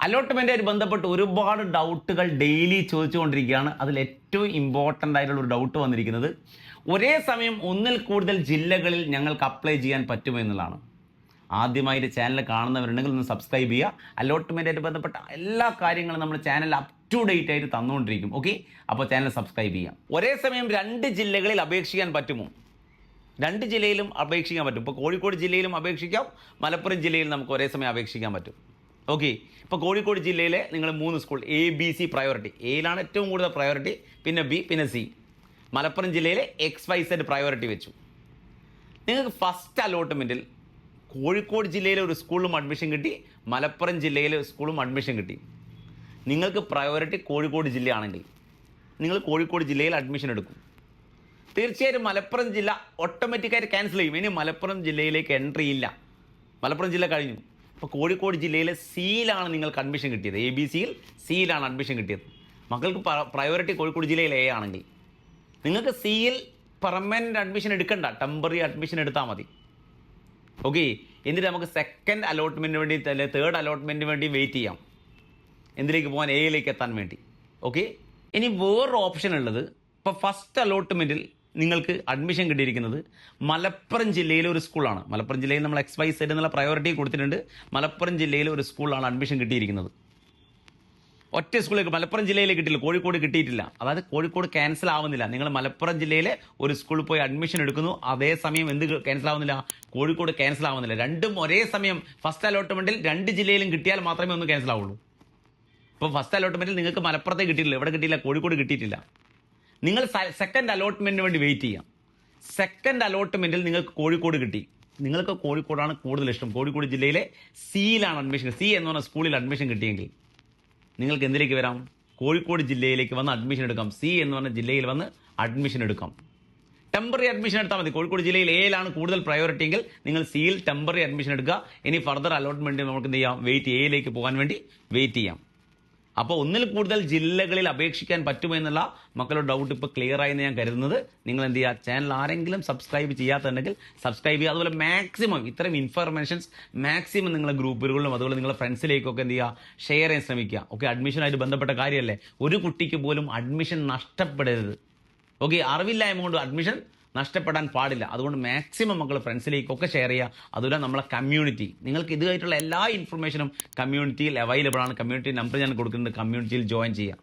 അലോട്ട്മെന്റുമായിട്ട് ബന്ധപ്പെട്ട് ഒരുപാട് ഡൗട്ടുകൾ ഡെയിലി ചോദിച്ചുകൊണ്ടിരിക്കുകയാണ്. അതിൽ ഏറ്റവും ഇമ്പോർട്ടൻ്റ് ആയിട്ടുള്ള ഒരു ഡൗട്ട് വന്നിരിക്കുന്നത് ഒരേ സമയം ഒന്നിൽ കൂടുതൽ ജില്ലകളിൽ ഞങ്ങൾക്ക് അപ്ലൈ ചെയ്യാൻ പറ്റുമോ എന്നുള്ളതാണ്. ആദ്യമായിട്ട് ചാനൽ കാണുന്നവരുണ്ടെങ്കിൽ ഒന്ന് സബ്സ്ക്രൈബ് ചെയ്യുക. അലോട്ട്മെൻറ്റായിട്ട് ബന്ധപ്പെട്ട എല്ലാ കാര്യങ്ങളും നമ്മൾ ചാനലിൽ അപ് ടു ഡേറ്റ് ആയിട്ട് തന്നുകൊണ്ടിരിക്കും. ഓക്കെ, അപ്പോൾ ചാനൽ സബ്സ്ക്രൈബ് ചെയ്യാം. ഒരേ സമയം 2 ജില്ലകളിൽ അപേക്ഷിക്കാൻ പറ്റുമോ? 2 ജില്ലയിലും അപേക്ഷിക്കാൻ പറ്റും. ഇപ്പോൾ കോഴിക്കോട് ജില്ലയിലും അപേക്ഷിക്കാം, മലപ്പുറം ജില്ലയിൽ നമുക്ക് ഒരേ സമയം അപേക്ഷിക്കാൻ പറ്റും. ഓക്കെ, ഇപ്പോൾ കോഴിക്കോട് ജില്ലയിലെ നിങ്ങൾ 3 സ്കൂൾ ABC പ്രയോറിറ്റി, എയിലാണ് ഏറ്റവും കൂടുതൽ പ്രയോറിറ്റി, പിന്നെ B, പിന്നെ C. മലപ്പുറം ജില്ലയിലെ XYZ പ്രയോറിറ്റി വെച്ചു. നിങ്ങൾക്ക് ഫസ്റ്റ് അലോട്ട്മെൻറ്റിൽ കോഴിക്കോട് ജില്ലയിലെ ഒരു സ്കൂളിലും അഡ്മിഷൻ കിട്ടി, മലപ്പുറം ജില്ലയിലെ സ്കൂളും അഡ്മിഷൻ കിട്ടി. നിങ്ങൾക്ക് പ്രയോറിറ്റി കോഴിക്കോട് ജില്ലയാണെങ്കിൽ നിങ്ങൾ കോഴിക്കോട് ജില്ലയിൽ അഡ്മിഷൻ എടുക്കും. തീർച്ചയായിട്ടും മലപ്പുറം ജില്ല ഓട്ടോമാറ്റിക്കായിട്ട് ക്യാൻസൽ ചെയ്യും. ഇനി മലപ്പുറം ജില്ലയിലേക്ക് എൻട്രി ഇല്ല, മലപ്പുറം ജില്ല കഴിഞ്ഞു. അപ്പോൾ കോഴിക്കോട് ജില്ലയിലെ സിയിലാണ് നിങ്ങൾക്ക് അഡ്മിഷൻ കിട്ടിയത്. ABCയിൽ സിയിലാണ് അഡ്മിഷൻ കിട്ടിയത്. മക്കൾക്ക് പ്രയോറിറ്റി കോഴിക്കോട് ജില്ലയിൽ A ആണെങ്കിൽ നിങ്ങൾക്ക് സിയിൽ പെർമനൻറ്റ് അഡ്മിഷൻ എടുക്കണ്ട, ടെമ്പററി അഡ്മിഷൻ എടുത്താൽ മതി. ഓക്കെ, എന്നിട്ട് നമുക്ക് സെക്കൻഡ് അലോട്ട്മെൻറ്റിന് വേണ്ടി അല്ലെങ്കിൽ തേർഡ് അലോട്ട്മെൻറ്റിന് വേണ്ടി വെയിറ്റ് ചെയ്യാം. എന്തിലേക്ക് പോകാൻ? Aയിലേക്ക് എത്താൻ വേണ്ടി. ഓക്കെ, ഇനി വേറൊരു ഓപ്ഷൻ ഉള്ളത്, ഇപ്പോൾ ഫസ്റ്റ് അലോട്ട്മെൻറ്റിൽ നിങ്ങൾക്ക് അഡ്മിഷൻ കിട്ടിയിരിക്കുന്നത് മലപ്പുറം ജില്ലയിലെ ഒരു സ്കൂളാണ്. മലപ്പുറം ജില്ലയിൽ നമ്മൾ XYZ എന്നുള്ള പ്രയോറിറ്റി കൊടുത്തിട്ടുണ്ട്. മലപ്പുറം ജില്ലയിലെ ഒരു സ്കൂളിലാണ് അഡ്മിഷൻ കിട്ടിയിരിക്കുന്നത്. ഒറ്റ സ്കൂളിലേക്ക് മലപ്പുറം ജില്ലയിലേക്ക് കിട്ടിയില്ല, കോഴിക്കോട് കിട്ടിയിട്ടില്ല. അതായത് കോഴിക്കോട് ക്യാൻസൽ ആവുന്നില്ല. നിങ്ങൾ മലപ്പുറം ജില്ലയിലെ ഒരു സ്കൂളിൽ പോയി അഡ്മിഷൻ എടുക്കുന്നു, അതേസമയം എന്ത് ക്യാൻസൽ ആവുന്നില്ല? കോഴിക്കോട് ക്യാൻസൽ ആവുന്നില്ല. രണ്ടും ഒരേ സമയം ഫസ്റ്റ് അലോട്ട്മെന്റിൽ 2 ജില്ലയിലും കിട്ടിയാൽ മാത്രമേ ഒന്ന് ക്യാൻസൽ ആവുള്ളൂ. ഇപ്പോൾ ഫസ്റ്റ് അലോട്ട്മെന്റിൽ നിങ്ങൾക്ക് മലപ്പുറത്തെ കിട്ടിയിട്ടില്ല, ഇവിടെ കിട്ടിയില്ല, കോഴിക്കോട് കിട്ടിയിട്ടില്ല. നിങ്ങൾ സെക്കൻഡ് അലോട്ട്മെന്റിന് വേണ്ടി വെയിറ്റ് ചെയ്യാം. സെക്കൻഡ് അലോട്ട്മെന്റിൽ നിങ്ങൾക്ക് കോഴിക്കോട് കിട്ടി. നിങ്ങൾക്ക് കോഴിക്കോടാണ് കൂടുതൽ ഇഷ്ടം. കോഴിക്കോട് ജില്ലയിലെ സിയിലാണ് അഡ്മിഷൻ, C എന്ന് പറഞ്ഞ സ്കൂളിൽ അഡ്മിഷൻ കിട്ടിയെങ്കിൽ നിങ്ങൾക്ക് എന്തിലേക്ക് വരാം? കോഴിക്കോട് ജില്ലയിലേക്ക് വന്ന് അഡ്മിഷൻ എടുക്കാം. C എന്ന് പറഞ്ഞ ജില്ലയിൽ വന്ന് അഡ്മിഷൻ എടുക്കാം. ടെമ്പററി അഡ്മിഷൻ എടുത്താൽ മതി. കോഴിക്കോട് ജില്ലയിൽ Aയിലാണ് കൂടുതൽ പ്രയോറിറ്റി എങ്കിൽ നിങ്ങൾ സിയിൽ ടെമ്പററി അഡ്മിഷൻ എടുക്കുക. ഇനി ഫർദർ അലോട്ട്മെന്റ് നമുക്ക് എന്ത് ചെയ്യാം? Aയിലേക്ക് പോകാൻ വേണ്ടി വെയിറ്റ് ചെയ്യാം. അപ്പോൾ ഒന്നിൽ കൂടുതൽ ജില്ലകളിൽ അപേക്ഷിക്കാൻ പറ്റുമോ എന്നുള്ള മക്കളുടെ ഡൗട്ട് ഇപ്പോൾ ക്ലിയർ ആയെന്ന് ഞാൻ കരുതുന്നത്. നിങ്ങൾ എന്ത് ചെയ്യുക? ചാനൽ ആരെങ്കിലും സബ്സ്ക്രൈബ് ചെയ്യാത്തുണ്ടെങ്കിൽ സബ്സ്ക്രൈബ് ചെയ്യുക. അതുപോലെ മാക്സിമം ഇത്തരം ഇൻഫർമേഷൻസ് മാക്സിമം നിങ്ങളുടെ ഗ്രൂപ്പുകളിലും അതുപോലെ നിങ്ങളുടെ ഫ്രണ്ട്സിലേക്കൊക്കെ എന്ത് ചെയ്യുക? ഷെയർ ചെയ്യാൻ ശ്രമിക്കുക. ഓക്കെ, അഡ്മിഷനായിട്ട് ബന്ധപ്പെട്ട കാര്യമല്ലേ, ഒരു കുട്ടിക്ക് പോലും അഡ്മിഷൻ നഷ്ടപ്പെടരുത്. ഓക്കെ, അറിവില്ലായ്മ കൊണ്ട് അഡ്മിഷൻ നഷ്ടപ്പെടാൻ പാടില്ല. അതുകൊണ്ട് മാക്സിമം മക്കൾ ഫ്രണ്ട്സിലേക്കൊക്കെ ഷെയർ ചെയ്യുക. അതുപോലെ നമ്മളെ കമ്മ്യൂണിറ്റി, നിങ്ങൾക്ക് ഇതുമായിട്ടുള്ള എല്ലാ ഇൻഫർമേഷനും കമ്മ്യൂണിറ്റിയിൽ അവൈലബിൾ ആണ്. കമ്മ്യൂണിറ്റി നമ്പർ ഞാൻ കൊടുക്കുന്നുണ്ട്, കമ്മ്യൂണിറ്റിയിൽ ജോയിൻ ചെയ്യുക.